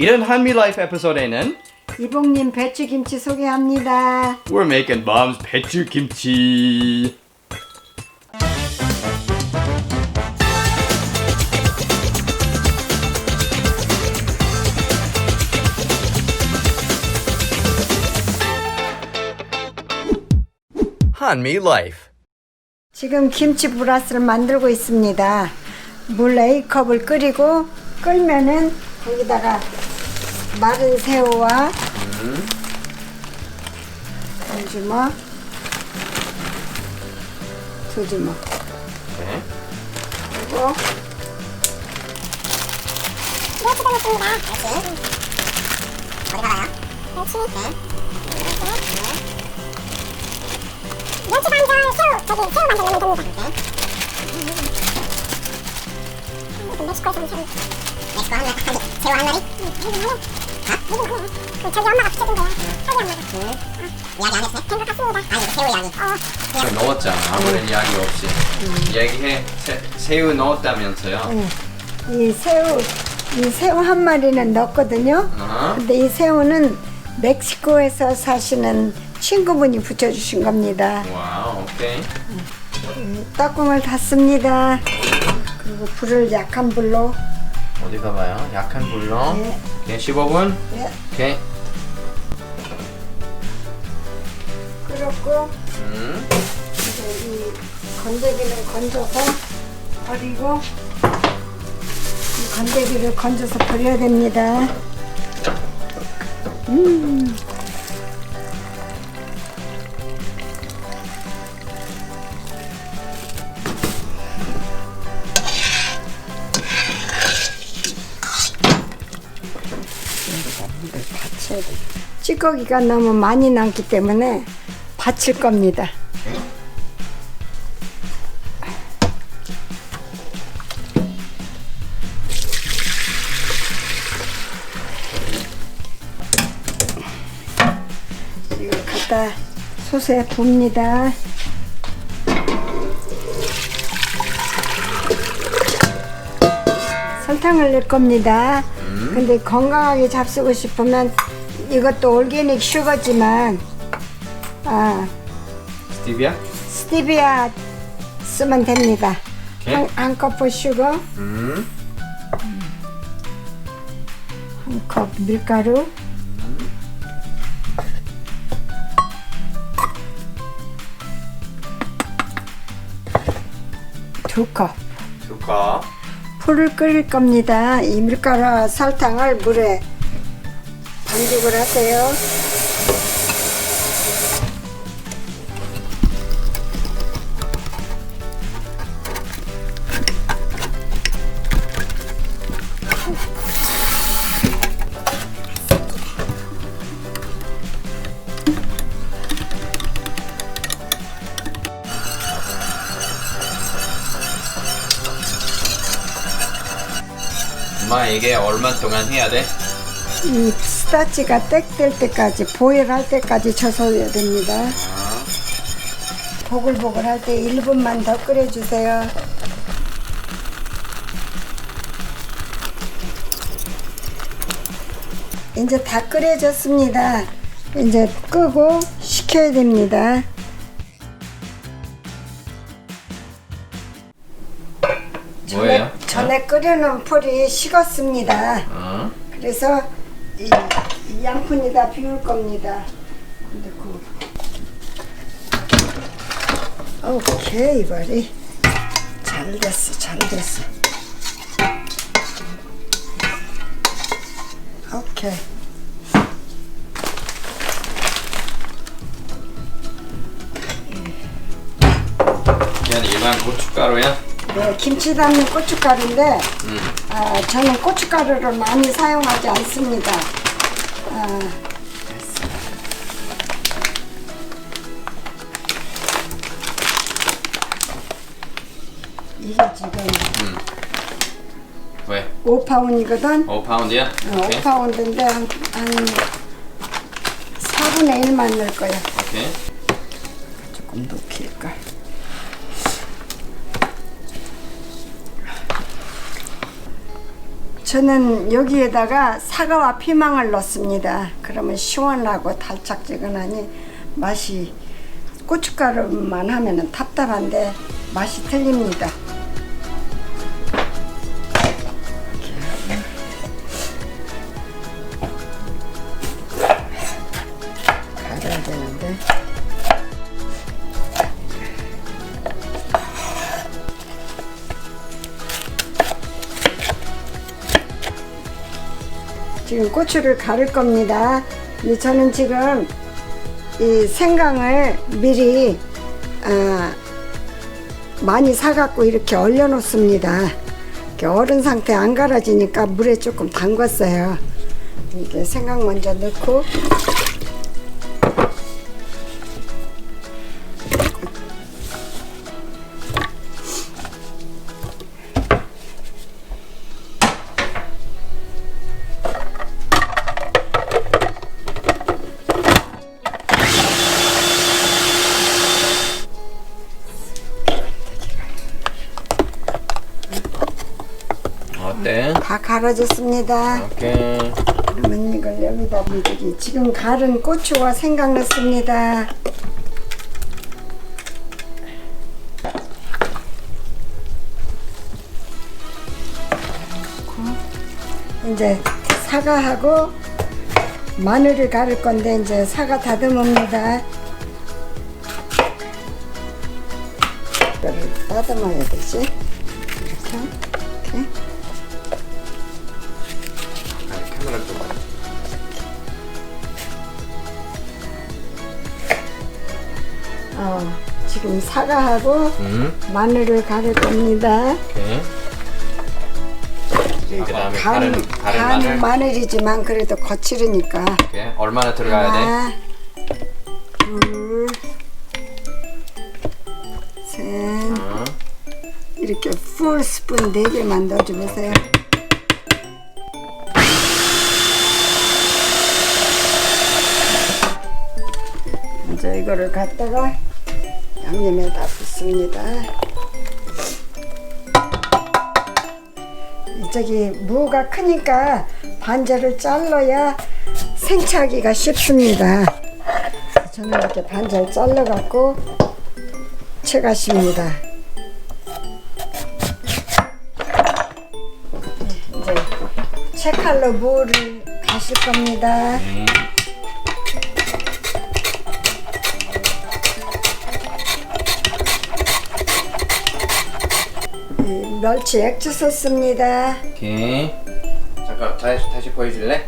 이런 한미 라이프 에피소드에는 이봉님 배추김치 소개합니다. We're making mom's 배추 김치. 한미 라이프. 지금 김치 브라스를 만들고 있습니다. 물 A컵을 끓이고 끓면은 거기다가 마른 새우와 한 주먹, 두 주먹 네. 그리고 배추 넣습니다. 어디 가나요? 배추. 네. 멸치 반절 새우 만들면 됩니다. 멕시코에서 온 새우. 멕시코 한 마리, 새우 한 마리? 저기 엄마가 붙여준대요. 저기 엄마가. 이야기 안 했어요? 된것 같습니다. 아니, 새우 이야기. 넣었잖아. 아무런 이야기 없이. 얘기해. 새우 넣었다면서요? 이 새우 한 마리는 넣었거든요. 근데 이 새우는 멕시코에서 사시는 친구분이 붙여주신 겁니다. 와우, 오케이. 뚜껑을 닫습니다. 그리고 불을 약한 불로. 어디 가봐요? 약한 불로. 네. 오케이, 15분. 네. 오케이. 끓였고 이제 이 건더기는 건져서 버리고 이 건더기를 건져서 버려야 됩니다. 받쳐야 돼. 찌꺼기가 너무 많이 남기 때문에 받칠 겁니다. 이걸 갖다 솥에 붓니다. 설탕을 넣을 겁니다. 근데 건강하게 잡수고 싶으면 이것도 올게닉 슈거지만 스티비아 쓰면 됩니다. 오케이. 한 컵 슈거, 한 컵 밀가루, 두 컵. 두 컵. 풀을 끓일 겁니다. 이 밀가루와 설탕을 물에 반죽을 하세요. 엄마 이게 얼마 동안 해야 돼? 이 스타치가 땡될 때까지 보일할 때까지 쳐서야 됩니다. 보글보글할 때 1분만 더 끓여주세요. 이제 다 끓여졌습니다. 이제 끄고 식혀야 됩니다. 뭐예요? 전에 끓여놓은 풀이 식었습니다. 그래서 이 양푼에다 비울 겁니다. 근데 오케이 버리 잘 됐어. 오케이. 그냥 일반 고춧가루야? 네, 김치 담는 고춧가루인데 저는 고춧가루를 많이 사용하지 않습니다. 이게 지금 왜? 5파운이거든. 5파운드야? 오케이. 5파운드인데 한 4분의 1만 넣을 거야. 오케이. 조금 녹일까. 저는 여기에다가 사과와 피망을 넣습니다. 그러면 시원하고 달짝지근하니 맛이, 고춧가루만 하면은 답답한데 맛이 틀립니다. 갈아야 되는데. 지금 고추를 갈을 겁니다. 근데 저는 지금 이 생강을 미리 많이 사갖고 이렇게 얼려 놓습니다. 이렇게 얼은 상태 안 갈아지니까 물에 조금 담갔어요. 이렇게 생강 먼저 넣고, 어때? 다 갈아졌습니다. 오케이. 그러면 이걸 여기다 여기 지금 갈은 고추와 생강 넣습니다. 이제 사과하고 마늘을 갈을 건데 이제 사과 다듬습니다. 이거를 다듬어야 되지. 이렇게. 카메라 좀. 지금 사과하고 마늘을 갈을 겁니다. 오케이. 그다음에 간 다른 마늘. 마늘이지만 그래도 거칠으니까. 오케이. 얼마나 들어가야 돼? 하나, 둘, 셋. 이렇게 풀 스푼 4개만 넣어주세요. 이제 이거를 갖다가 양념에다 붓습니다. 저기 무가 크니까 반절을 잘라야 생채하기가 쉽습니다. 저는 이렇게 반절 잘라갖고 채가십니다. 이제 채칼로 무를 가실 겁니다. 멸치 액젓 썼습니다. 오케이. 잠깐 다시 보여줄래?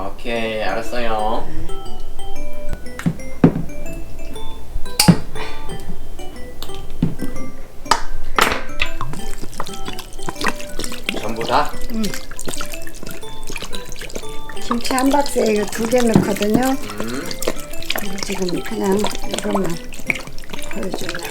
오케이, 알았어요. 전부 다? 김치 한 박스에 이거 2개 넣거든요. 그리고 지금 그냥 이것만 보여주려고.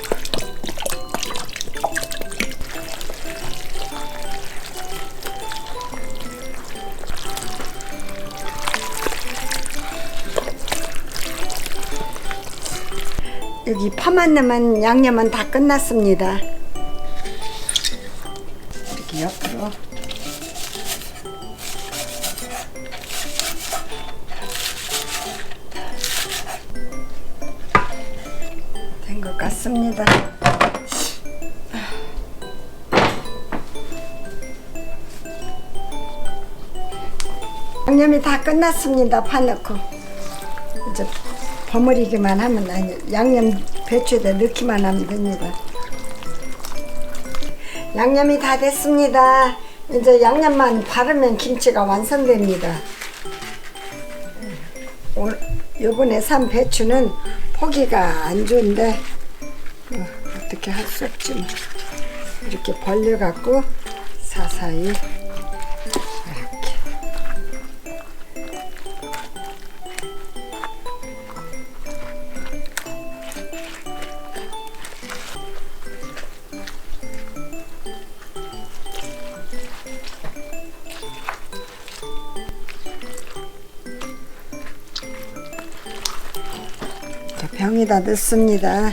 여기 파만 넣으면 양념은 다 끝났습니다. 이렇게 옆으로. 된 것 같습니다. 양념이 다 끝났습니다. 파 넣고 이제 버무리기만 하면, 아니, 양념 배추에다 넣기만 하면 됩니다. 양념이 다 됐습니다. 이제 양념만 바르면 김치가 완성됩니다. 오늘 요번에 산 배추는 포기가 안 좋은데 어떻게 할 수 없지 뭐. 이렇게 벌려 갖고 사사히 이렇게. 병에다 넣습니다.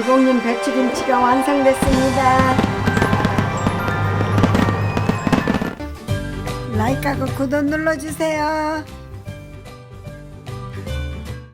이봉님 배추김치가 완성됐습니다. 라이크하고 구독 눌러주세요.